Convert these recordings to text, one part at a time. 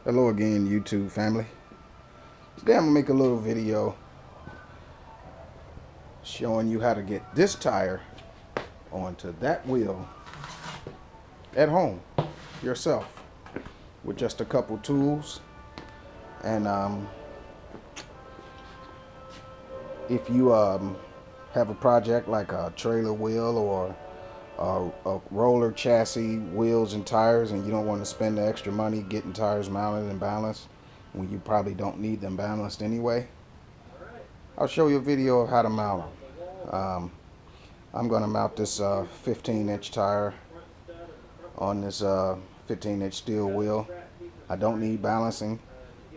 Hello again, YouTube family. Today I'm gonna make a little video showing you how to get this tire onto that wheel at home yourself with just a couple tools. And if you have a project like a trailer wheel or a roller chassis, wheels and tires, and you don't want to spend the extra money getting tires mounted and balanced when you probably don't need them balanced anyway, I'll show you a video of how to mount them. I'm going to mount this 15-inch tire on this 15-inch steel wheel. I don't need balancing,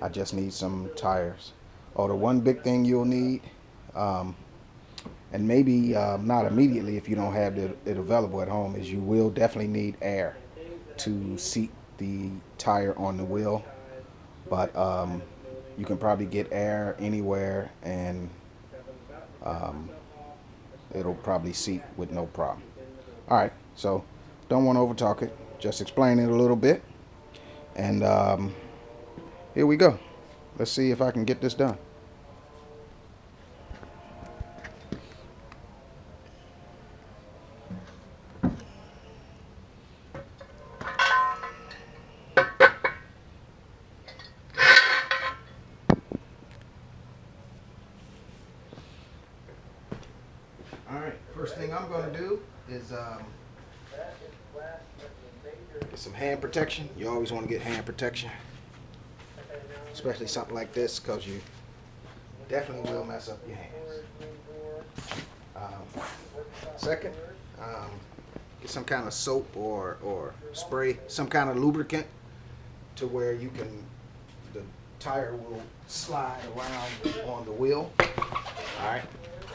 I just need some tires. Oh, the one big thing you'll need, and maybe not immediately if you don't have it available at home, is you will definitely need air to seat the tire on the wheel. But you can probably get air anywhere, and it'll probably seat with no problem. Alright, so don't want to over talk it, just explain it a little bit, and here we go. Let's see if I can get this done. Alright, first thing I'm going to do is get some hand protection. You always want to get hand protection, especially something like this, because you definitely will mess up your hands. Second, get some kind of soap or spray, some kind of lubricant, to where you can, the tire will slide around on the wheel. Alright,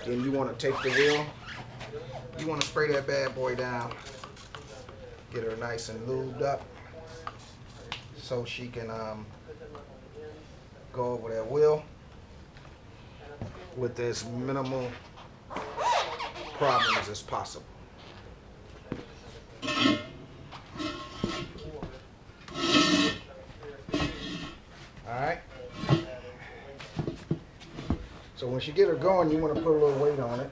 then you want to take the wheel, you want to spray that bad boy down, get her nice and lubed up so she can go over that wheel with as minimal problems as possible. Alright, so once you get her going, you want to put a little weight on it.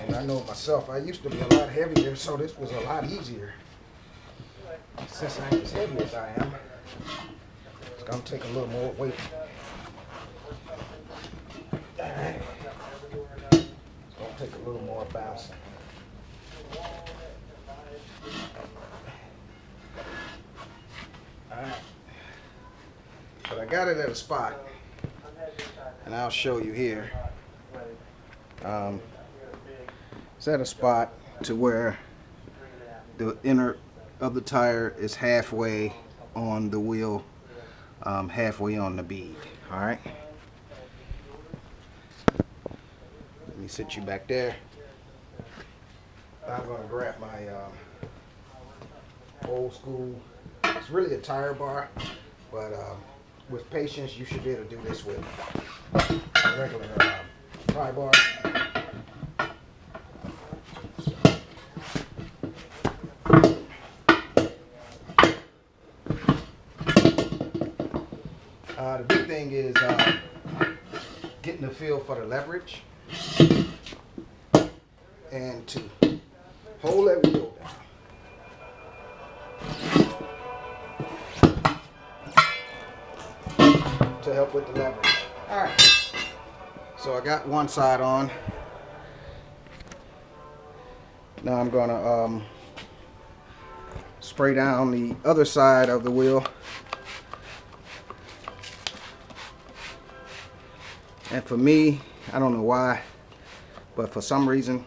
And I know myself, I used to be a lot heavier, so this was a lot easier. Since I ain't as heavy as I am, it's going to take a little more weight. Alright, it's going to take a little more bouncing. Alright, but I got it at a spot, and I'll show you here. It's at a spot to where the inner of the tire is halfway on the wheel, halfway on the bead. Alright, let me sit you back there. I'm going to grab my old school, it's really a tire bar, but with patience you should be able to do this with a regular pry bar. The big thing is getting the feel for the leverage and to hold that wheel down to help with the leverage. Alright, so I got one side on. Now I'm going to spray down the other side of the wheel. And for me, I don't know why, but for some reason,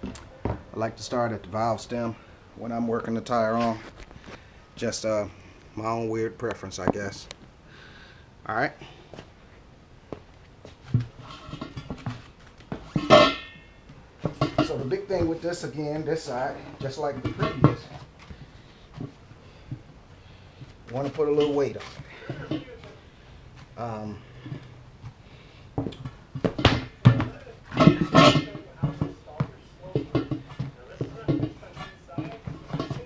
I like to start at the valve stem when I'm working the tire on. Just my own weird preference, I guess. Alright. So the big thing with this, again, this side, just like the previous, you want to put a little weight on it.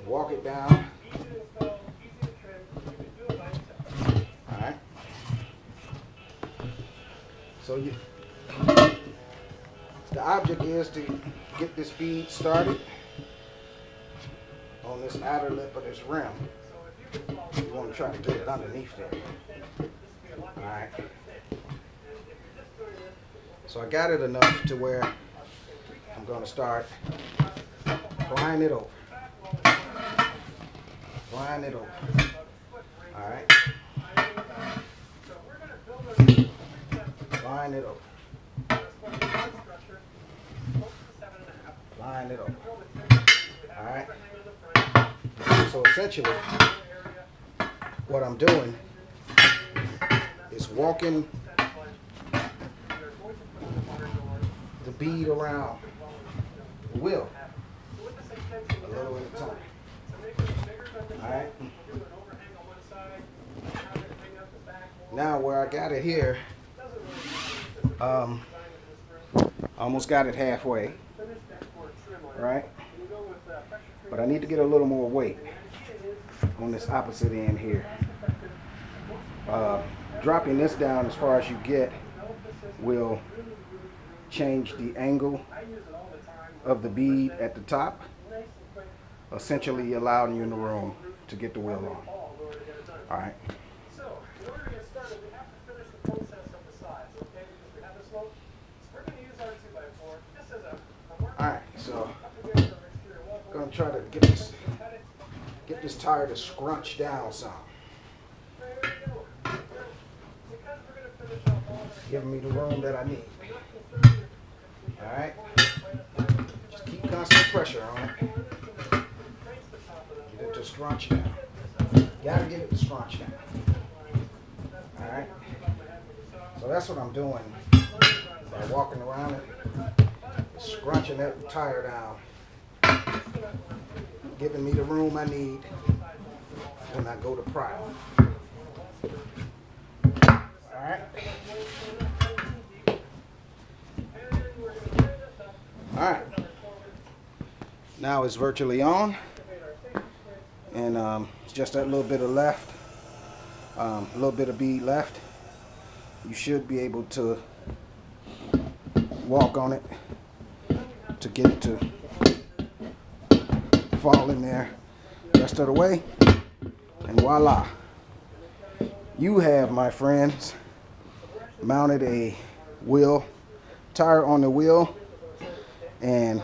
Walk it down So the object is to get this bead started on this outer lip of this rim. You want to try to get it underneath there. Alright. So I got it enough to where I'm going to start flying it over. Flying it over. Alright. Flying it over. Flying it over. Alright. So essentially, what I'm doing is walking the bead around the wheel a little at a time. Alright. Now where I got it here, almost got it halfway. Right? But I need to get a little more weight on this opposite end here. Dropping this down as far as you get will change the angle of the bead at the top, essentially allowing you in the room to get the wheel on. Alright. Alright, so I'm going to try to get this tire to scrunch down some. Giving me the room that I need. Alright? Just keep constant pressure on it. Get it to scrunch down. Gotta get it to scrunch down. Alright? So that's what I'm doing by walking around it. Scrunching that tire down, giving me the room I need when I go to prime. Alright. Alright. Now it's virtually on. And it's just that little bit of left. A little bit of bead left. You should be able to walk on it to get it to fall in there the rest of the way, and voila, you have, my friends, mounted a wheel tire on the wheel and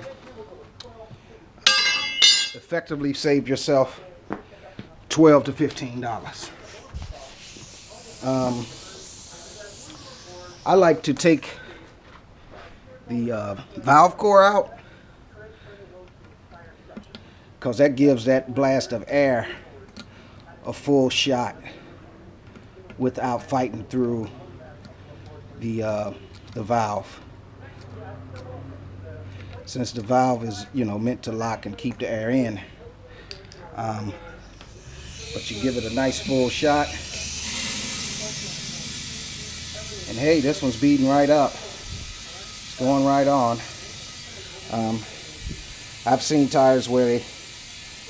effectively saved yourself $12 to $15. I like to take the valve core out because that gives that blast of air a full shot without fighting through the valve. Since the valve is, meant to lock and keep the air in, but you give it a nice full shot, and hey, this one's beating right up. Going right on. I've seen tires where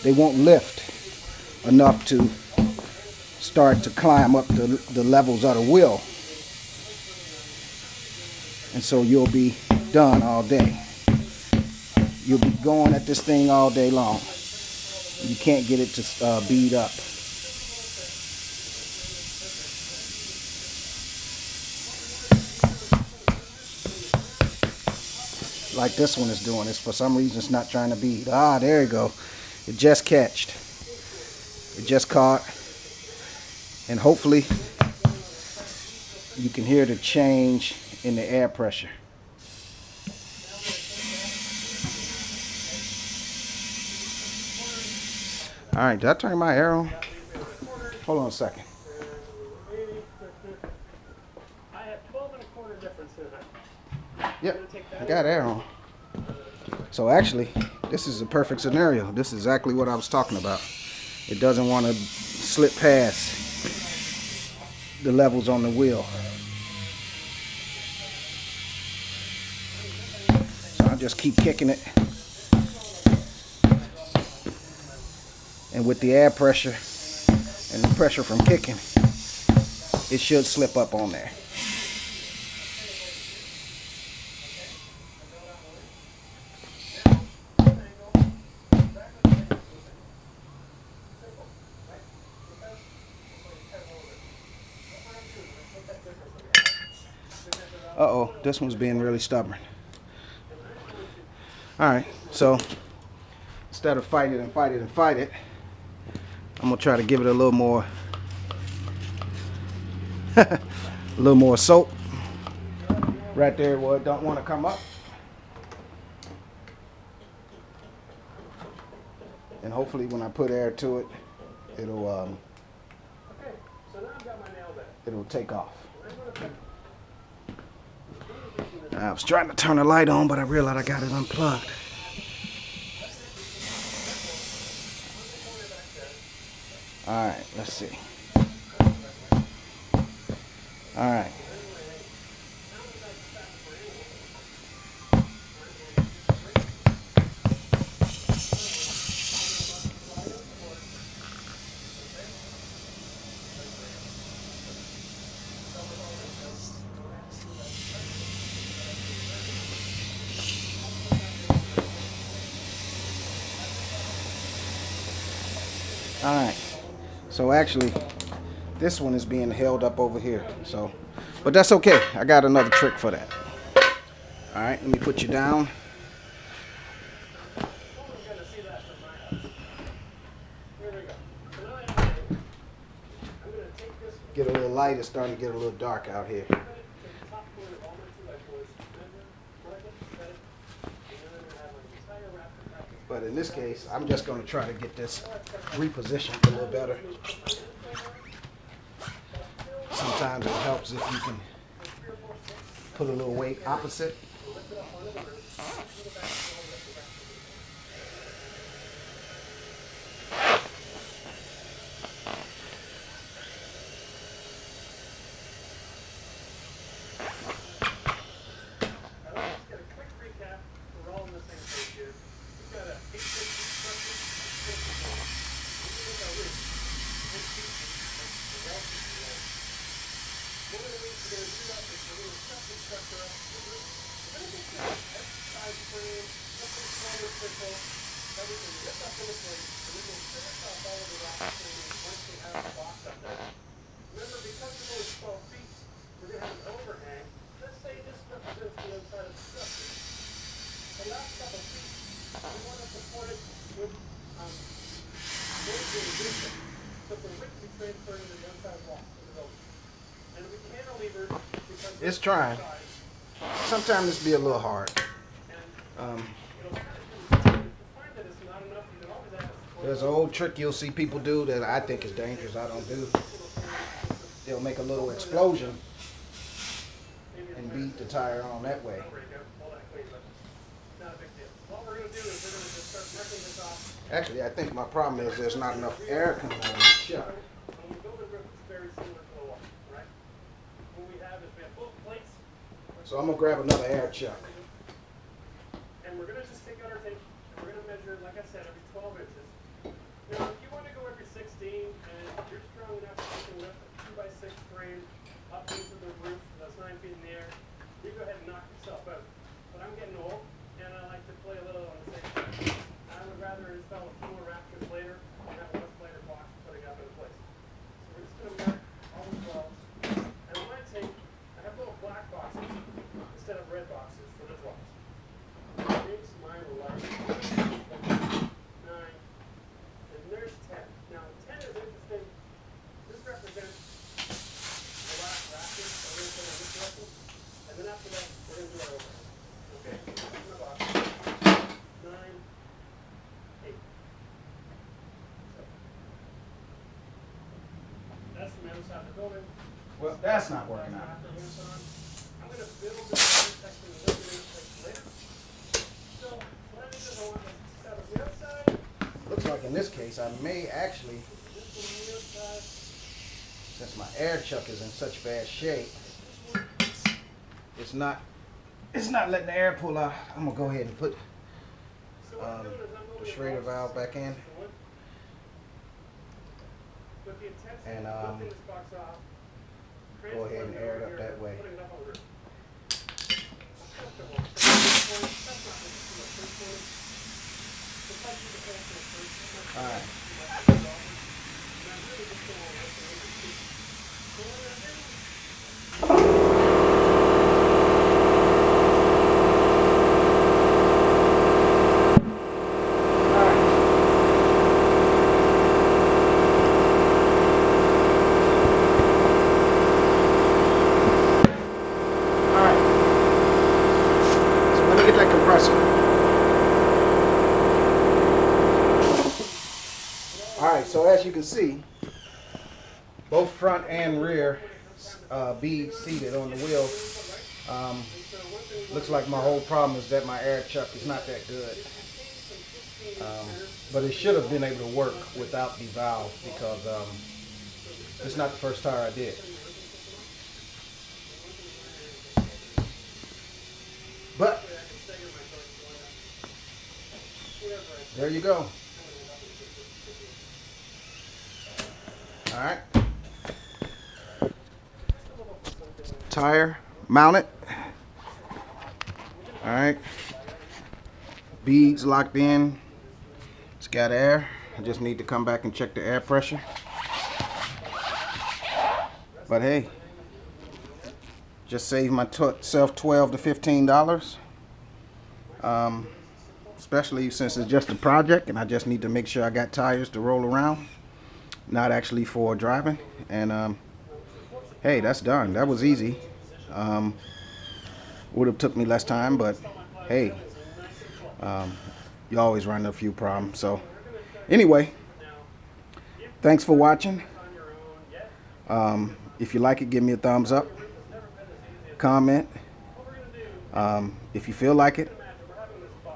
they won't lift enough to start to climb up the levels of the wheel, and so you'll be done all day. You'll be going at this thing all day long. You can't get it to bead up. Like this one is doing. It's for some reason it's not trying to bead. Ah, there you go. It just catched. It just caught. And hopefully you can hear the change in the air pressure. Alright, did I turn my air on? Hold on a second. I have 12.25 difference in it. Yep, I got air on. So actually, this is a perfect scenario. This is exactly what I was talking about. It doesn't want to slip past the levels on the wheel. So I'll just keep kicking it. And with the air pressure and the pressure from kicking, it should slip up on there. Uh-oh, this one's being really stubborn. All right, so instead of fight it and fight it and fight it, I'm gonna try to give it a little more, a little more soap right there where it don't want to come up. And hopefully when I put air to it, it'll Okay, so now I've got my nail bed. it'll take off. I'm gonna put I was trying to turn the light on, but I realized I got it unplugged. All right, let's see. All right. All right. So actually, this one is being held up over here. So, but that's okay. I got another trick for that. All right, let me put you down. Get a little light. It's starting to get a little dark out here. But in this case, I'm just going to try to get this repositioned a little better. Sometimes it helps if you can put a little weight opposite. Remember, because it's only 12 feet, we're going to have an overhang. Let's say this represents the inside of the structure. The last couple of feet, we want to support it with major addition, so the width be transferred into the inside wall of the building. And we cantilever because It's trying. Sometimes this be a little hard. There's an old trick you'll see people do that I think is dangerous. I don't do. They'll make a little explosion and beat the tire on that way. Actually, I think my problem is there's not enough air coming out of the chuck. So I'm gonna grab another air chuck. And we're gonna just take out our tape and we're gonna measure, like I said, every 12 inches. Now, if you want to go every 16 and you're strong enough to lift a 2x6 frame up into the roof that's 9 feet in the air, you go ahead and knock yourself out. But I'm getting old and I like to play a little on the safe side. I would rather install a few more rafters later and have a much lighter box putting it up in place. So we're just gonna mark all the 12s. And on my tape, I have little black boxes instead of red boxes for the 12s. Makes my life 9. And there's 10. Now 10 is interesting. This represents the last racket that we're going to put on this lesson. And then after that, we're going to do our overhead. Okay? In the box. 9, 8. So, that's from the other side of the building. Well, that's not working out. I'm going to build this section a little bit later. So, what I need is I want this to start on the outside. Looks like in this case I may actually, since my air chuck is in such bad shape, it's not letting the air pull out. I'm gonna go ahead and put the Schrader valve back in. And go ahead and air it up that way. All right. Alright, so as you can see, both front and rear beads seated on the wheel. Looks like my whole problem is that my air chuck is not that good. But it should have been able to work without the valve, because it's not the first tire I did. But there you go. Alright. Tire mounted. Alright. Beads locked in. It's got air. I just need to come back and check the air pressure. But hey, just saved myself $12 to $15. Especially since it's just a project and I just need to make sure I got tires to roll around, not actually for driving. And hey, that's done. That was easy. Would have took me less time, but hey, you always run into a few problems. So anyway, thanks for watching. If you like it, give me a thumbs up, comment. If you feel like it,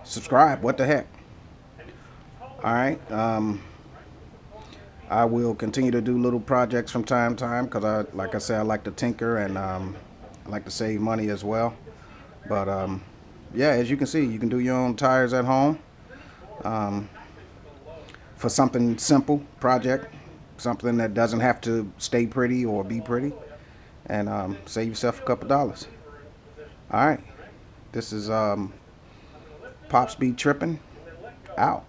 subscribe. What the heck. Alright, I will continue to do little projects from time to time, because like I said, I like to tinker, and I like to save money as well. But yeah, as you can see, you can do your own tires at home for something simple project, something that doesn't have to stay pretty or be pretty, and save yourself a couple dollars. Alright, this is Pops Be Trippin' out.